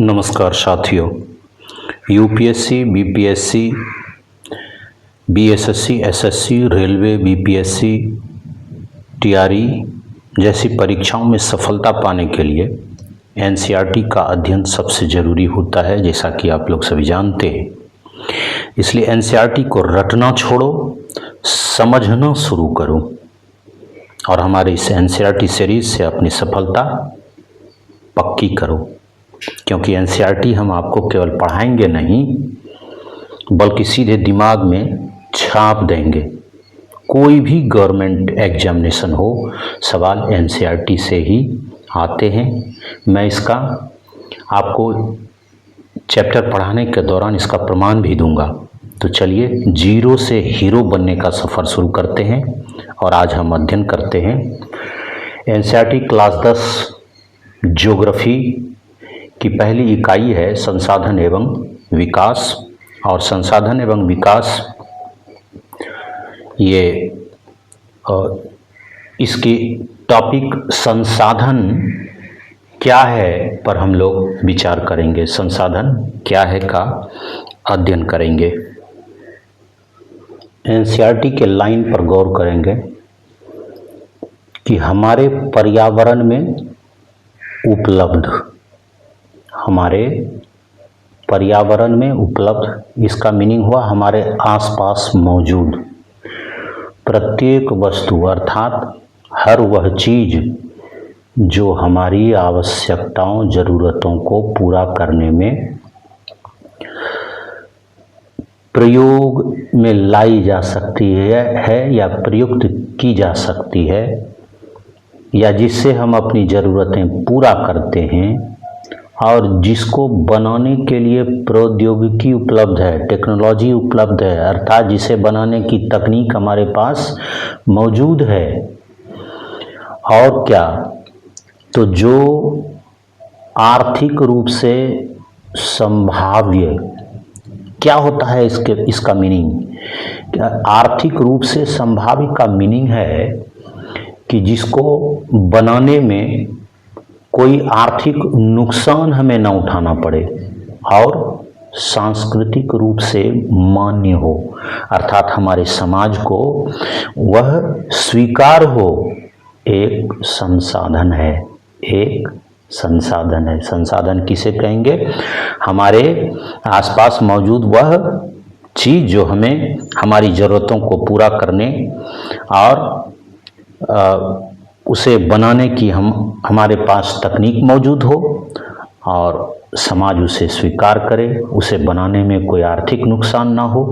नमस्कार साथियों। UPSC, BPSC, BSSC, SSC, railway, BPSC, TRE जैसी परीक्षाओं में सफलता पाने के लिए एनसीईआरटी का अध्ययन सबसे ज़रूरी होता है, जैसा कि आप लोग सभी जानते हैं। इसलिए एनसीईआरटी को रटना छोड़ो, समझना शुरू करो और हमारे इस एनसीईआरटी सीरीज से अपनी सफलता पक्की करो। क्योंकि एनसीईआरटी हम आपको केवल पढ़ाएंगे नहीं, बल्कि सीधे दिमाग में छाप देंगे। कोई भी गवर्नमेंट एग्जामिनेशन हो, सवाल एनसीईआरटी से ही आते हैं। मैं इसका आपको चैप्टर पढ़ाने के दौरान इसका प्रमाण भी दूंगा। तो चलिए जीरो से हीरो बनने का सफ़र शुरू करते हैं और आज हम अध्ययन करते हैं एनसीईआरटी क्लास 10 ज्योग्राफी की पहली इकाई है संसाधन एवं विकास। और संसाधन एवं विकास ये इसकी टॉपिक संसाधन क्या है पर हम लोग विचार करेंगे। संसाधन क्या है का अध्ययन करेंगे। एनसीईआरटी के लाइन पर गौर करेंगे कि हमारे पर्यावरण में उपलब्ध, हमारे पर्यावरण में उपलब्ध, इसका मीनिंग हुआ हमारे आसपास मौजूद प्रत्येक वस्तु, अर्थात हर वह चीज़ जो हमारी आवश्यकताओं, ज़रूरतों को पूरा करने में प्रयोग में लाई जा सकती है या प्रयुक्त की जा सकती है, या जिससे हम अपनी ज़रूरतें पूरा करते हैं और जिसको बनाने के लिए प्रौद्योगिकी उपलब्ध है, टेक्नोलॉजी उपलब्ध है, अर्थात जिसे बनाने की तकनीक हमारे पास मौजूद है। और क्या, तो जो आर्थिक रूप से संभाव्य, क्या होता है इसका मीनिंग? आर्थिक रूप से संभाव्य का मीनिंग है कि जिसको बनाने में कोई आर्थिक नुकसान हमें न उठाना पड़े और सांस्कृतिक रूप से मान्य हो, अर्थात हमारे समाज को वह स्वीकार हो। एक संसाधन है, एक संसाधन है। संसाधन किसे कहेंगे? हमारे आसपास मौजूद वह चीज़ जो हमें हमारी ज़रूरतों को पूरा करने और उसे बनाने की हमारे पास तकनीक मौजूद हो और समाज उसे स्वीकार करे, उसे बनाने में कोई आर्थिक नुकसान ना हो,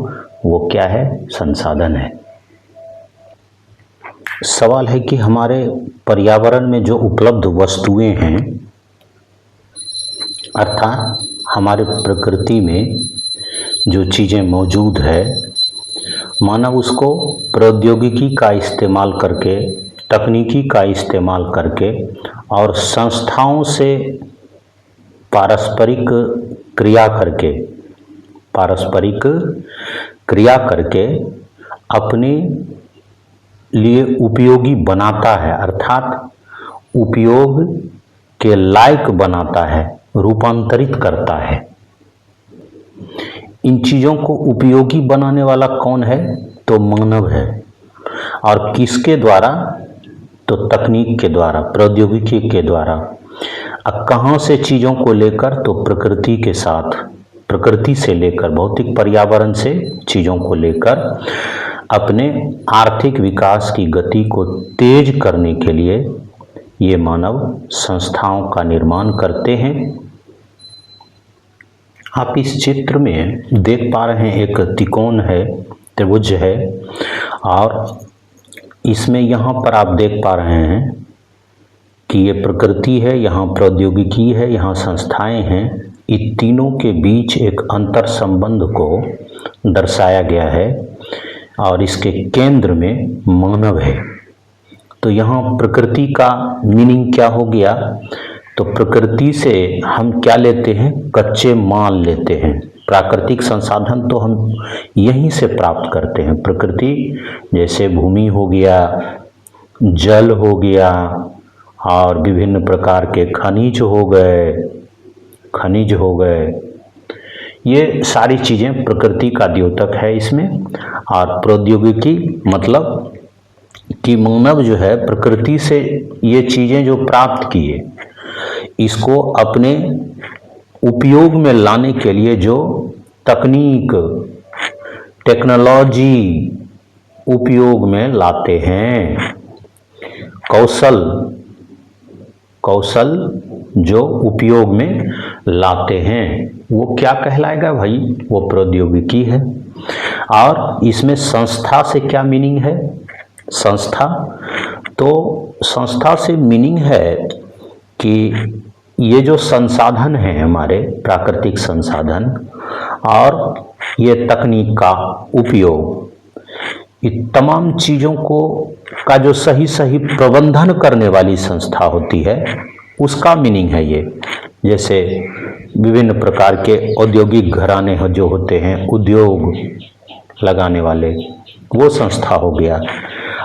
वो क्या है? संसाधन है। सवाल है कि हमारे पर्यावरण में जो उपलब्ध वस्तुएं हैं, अर्थात हमारे प्रकृति में जो चीज़ें मौजूद है, मानव उसको प्रौद्योगिकी का इस्तेमाल करके, तकनीकी का इस्तेमाल करके और संस्थाओं से पारस्परिक क्रिया करके अपने लिए उपयोगी बनाता है, अर्थात उपयोग के लायक बनाता है, रूपांतरित करता है। इन चीज़ों को उपयोगी बनाने वाला कौन है? तो मानव है। और किसके द्वारा? तो तकनीक के द्वारा, प्रौद्योगिकी के द्वारा। अब कहाँ से चीज़ों को लेकर? तो प्रकृति के साथ, प्रकृति से लेकर, भौतिक पर्यावरण से चीज़ों को लेकर अपने आर्थिक विकास की गति को तेज करने के लिए ये मानव संस्थाओं का निर्माण करते हैं। आप इस चित्र में देख पा रहे हैं, एक त्रिकोण है, त्रिभुज है, और इसमें यहाँ पर आप देख पा रहे हैं कि ये प्रकृति है, यहाँ प्रौद्योगिकी है, यहाँ संस्थाएं हैं। इन तीनों के बीच एक अंतर संबंध को दर्शाया गया है और इसके केंद्र में मानव है। तो यहाँ प्रकृति का मीनिंग क्या हो गया? तो प्रकृति से हम क्या लेते हैं? कच्चे माल लेते हैं। प्राकृतिक संसाधन तो हम यहीं से प्राप्त करते हैं। प्रकृति जैसे भूमि हो गया, जल हो गया और विभिन्न प्रकार के खनिज हो गए, खनिज हो गए, ये सारी चीज़ें प्रकृति का द्योतक है इसमें। और प्रौद्योगिकी मतलब कि मानव जो है प्रकृति से ये चीज़ें जो प्राप्त किए, इसको अपने उपयोग में लाने के लिए जो तकनीक, टेक्नोलॉजी उपयोग में लाते हैं, कौशल जो उपयोग में लाते हैं, वो क्या कहलाएगा भाई? वो प्रौद्योगिकी है। और इसमें संस्था से क्या मीनिंग है? संस्था, तो संस्था से मीनिंग है कि ये जो संसाधन हैं हमारे प्राकृतिक संसाधन और ये तकनीक का उपयोग, इन तमाम चीज़ों को का जो सही सही प्रबंधन करने वाली संस्था होती है, उसका मीनिंग है ये। जैसे विभिन्न प्रकार के औद्योगिक घराने जो होते हैं, उद्योग लगाने वाले, वो संस्था हो गया।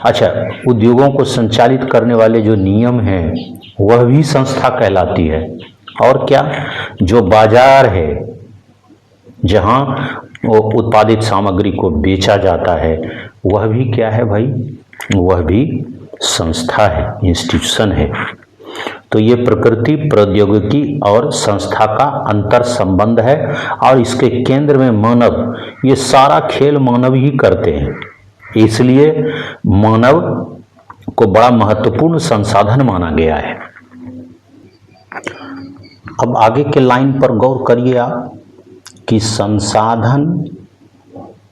अच्छा, उद्योगों को संचालित करने वाले जो नियम हैं, वह भी संस्था कहलाती है। और क्या, जो बाजार है जहाँ वो उत्पादित सामग्री को बेचा जाता है, वह भी क्या है भाई? वह भी संस्था है, इंस्टीट्यूशन है। तो ये प्रकृति, प्रौद्योगिकी और संस्था का अंतर संबंध है। और इसके केंद्र में मानव, ये सारा खेल मानव ही करते हैं, इसलिए मानव को बड़ा महत्वपूर्ण संसाधन माना गया है। अब आगे के लाइन पर गौर करिए आप कि संसाधन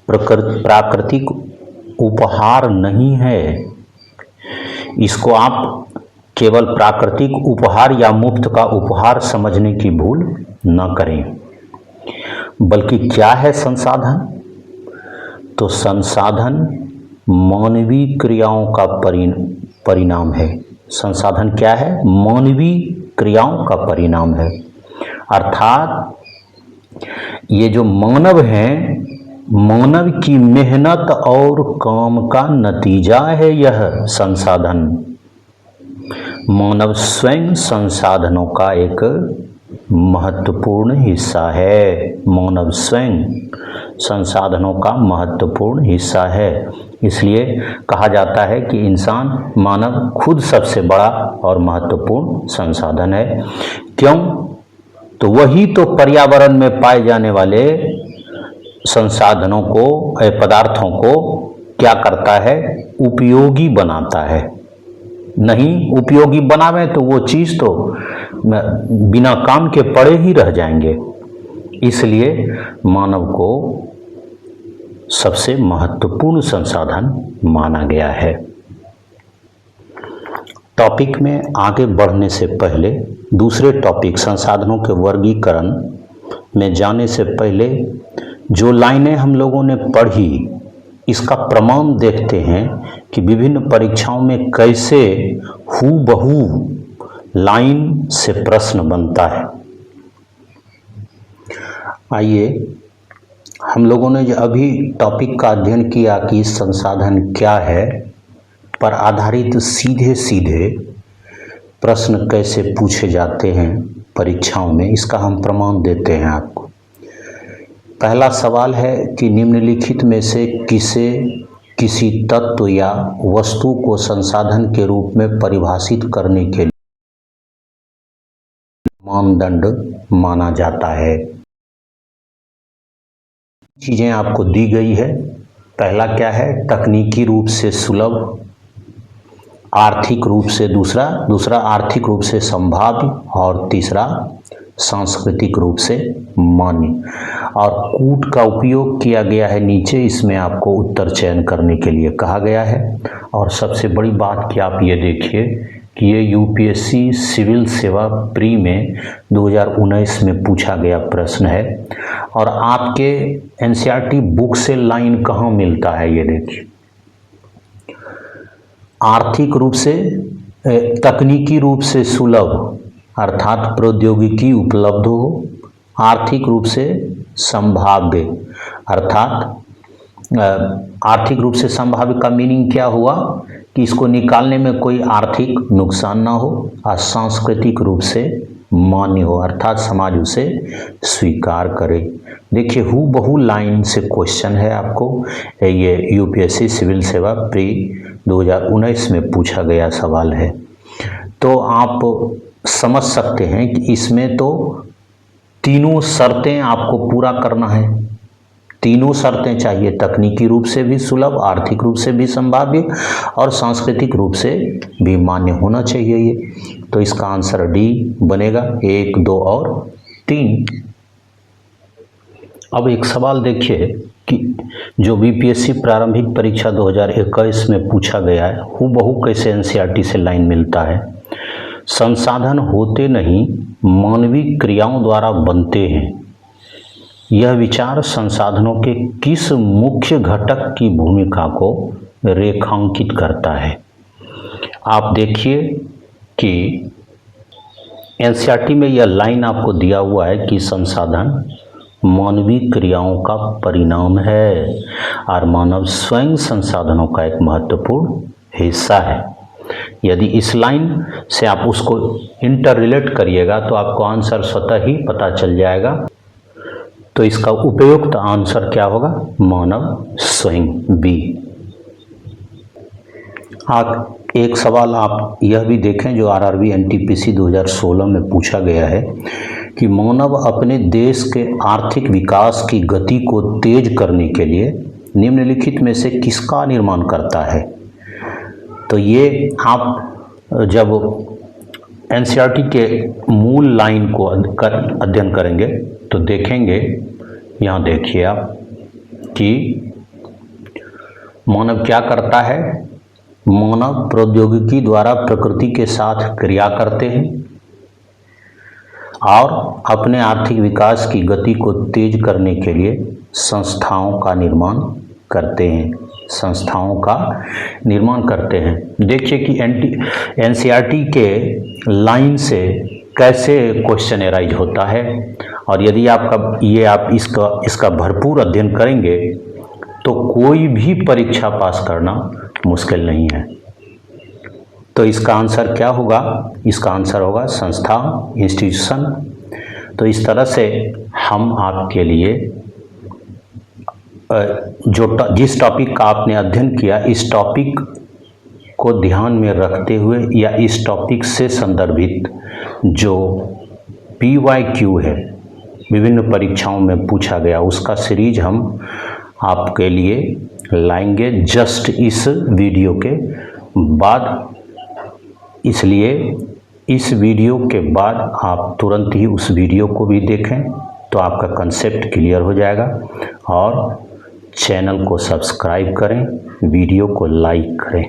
प्राकृतिक उपहार नहीं है। इसको आप केवल प्राकृतिक उपहार या मुफ्त का उपहार समझने की भूल न करें, बल्कि क्या है संसाधन? तो संसाधन मानवीय क्रियाओं का परिणाम है। संसाधन क्या है? मानवीय क्रियाओं का परिणाम है। अर्थात ये जो मानव हैं, मानव की मेहनत और काम का नतीजा है यह संसाधन। मानव स्वयं संसाधनों का एक महत्वपूर्ण हिस्सा है। मानव स्वयं संसाधनों का महत्वपूर्ण हिस्सा है। इसलिए कहा जाता है कि इंसान, मानव खुद सबसे बड़ा और महत्वपूर्ण संसाधन है। क्यों? तो वही तो पर्यावरण में पाए जाने वाले संसाधनों को, पदार्थों को क्या करता है? उपयोगी बनाता है। नहीं उपयोगी बनावे तो वो चीज़ तो बिना काम के पड़े ही रह जाएंगे। इसलिए मानव को सबसे महत्वपूर्ण संसाधन माना गया है। टॉपिक में आगे बढ़ने से पहले, दूसरे टॉपिक संसाधनों के वर्गीकरण में जाने से पहले, जो लाइनें हम लोगों ने पढ़ी, इसका प्रमाण देखते हैं कि विभिन्न परीक्षाओं में कैसे हूबहू लाइन से प्रश्न बनता है। आइए, हम लोगों ने जो अभी टॉपिक का अध्ययन किया कि संसाधन क्या है, पर आधारित सीधे सीधे प्रश्न कैसे पूछे जाते हैं परीक्षाओं में, इसका हम प्रमाण देते हैं आपको। पहला सवाल है कि निम्नलिखित में से किसी तत्व या वस्तु को संसाधन के रूप में परिभाषित करने के लिए मानदंड माना जाता है। चीजें आपको दी गई है। पहला क्या है? तकनीकी रूप से सुलभ, आर्थिक रूप से दूसरा आर्थिक रूप से संभाव्य, और तीसरा सांस्कृतिक रूप से मान्य। और कूट का उपयोग किया गया है नीचे, इसमें आपको उत्तर चयन करने के लिए कहा गया है। और सबसे बड़ी बात कि आप ये देखिए कि ये यूपीएससी सिविल सेवा प्री में 2019 में पूछा गया प्रश्न है। और आपके एनसीईआरटी बुक से लाइन कहाँ मिलता है, ये देखिए। आर्थिक रूप से, तकनीकी रूप से सुलभ अर्थात प्रौद्योगिकी उपलब्ध हो, आर्थिक रूप से संभाव्य अर्थात आर्थिक रूप से संभाव्य का मीनिंग क्या हुआ कि इसको निकालने में कोई आर्थिक नुकसान ना हो, और सांस्कृतिक रूप से मान्य हो, अर्थात समाज उसे स्वीकार करे। देखिए हूबहू लाइन से क्वेश्चन है आपको, ये यूपीएससी सिविल सेवा प्री 2019 में पूछा गया सवाल है। तो आप समझ सकते हैं कि इसमें तो तीनों शर्तें आपको पूरा करना है, तीनों शर्तें चाहिए, तकनीकी रूप से भी सुलभ, आर्थिक रूप से भी संभाव्य और सांस्कृतिक रूप से भी मान्य होना चाहिए ये। तो इसका आंसर डी बनेगा, 1, 2 और 3। अब एक सवाल देखिए कि जो बीपीएससी प्रारंभिक परीक्षा 2021 में पूछा गया है, हूबहू कैसे एनसीईआरटी से लाइन मिलता है। संसाधन होते नहीं मानवीय क्रियाओं द्वारा बनते हैं। यह विचार संसाधनों के किस मुख्य घटक की भूमिका को रेखांकित करता है। आप देखिए कि एनसीईआरटी में यह लाइन आपको दिया हुआ है कि संसाधन मानवीय क्रियाओं का परिणाम है और मानव स्वयं संसाधनों का एक महत्वपूर्ण हिस्सा है। यदि इस लाइन से आप उसको इंटर रिलेट करिएगा तो आपको आंसर स्वतः ही पता चल जाएगा। तो इसका उपयुक्त आंसर क्या होगा, मानव स्वयं, बी। आप एक सवाल आप यह भी देखें जो आरआरबी एनटीपीसी 2016 में पूछा गया है कि मानव अपने देश के आर्थिक विकास की गति को तेज करने के लिए निम्नलिखित में से किसका निर्माण करता है। तो ये आप जब एनसीईआरटी के मूल लाइन को अध्ययन करेंगे तो देखेंगे, यहाँ देखिए आप कि मानव क्या करता है। मानव प्रौद्योगिकी द्वारा प्रकृति के साथ क्रिया करते हैं और अपने आर्थिक विकास की गति को तेज करने के लिए संस्थाओं का निर्माण करते हैं, संस्थाओं का निर्माण करते हैं। देखिए कि एनसीईआरटी के लाइन से कैसे क्वेश्चन एराइज होता है, और यदि आप इसका भरपूर अध्ययन करेंगे तो कोई भी परीक्षा पास करना मुश्किल नहीं है। तो इसका आंसर क्या होगा, इसका आंसर होगा संस्था, इंस्टीट्यूशन। तो इस तरह से हम आपके लिए जिस टॉपिक का आपने अध्ययन किया, इस टॉपिक को ध्यान में रखते हुए या इस टॉपिक से संदर्भित जो PYQ है, विभिन्न परीक्षाओं में पूछा गया, उसका सीरीज हम आपके लिए लाएंगे जस्ट इस वीडियो के बाद। इसलिए इस वीडियो के बाद आप तुरंत ही उस वीडियो को भी देखें तो आपका कंसेप्ट क्लियर हो जाएगा। और चैनल को सब्सक्राइब करें, वीडियो को लाइक करें।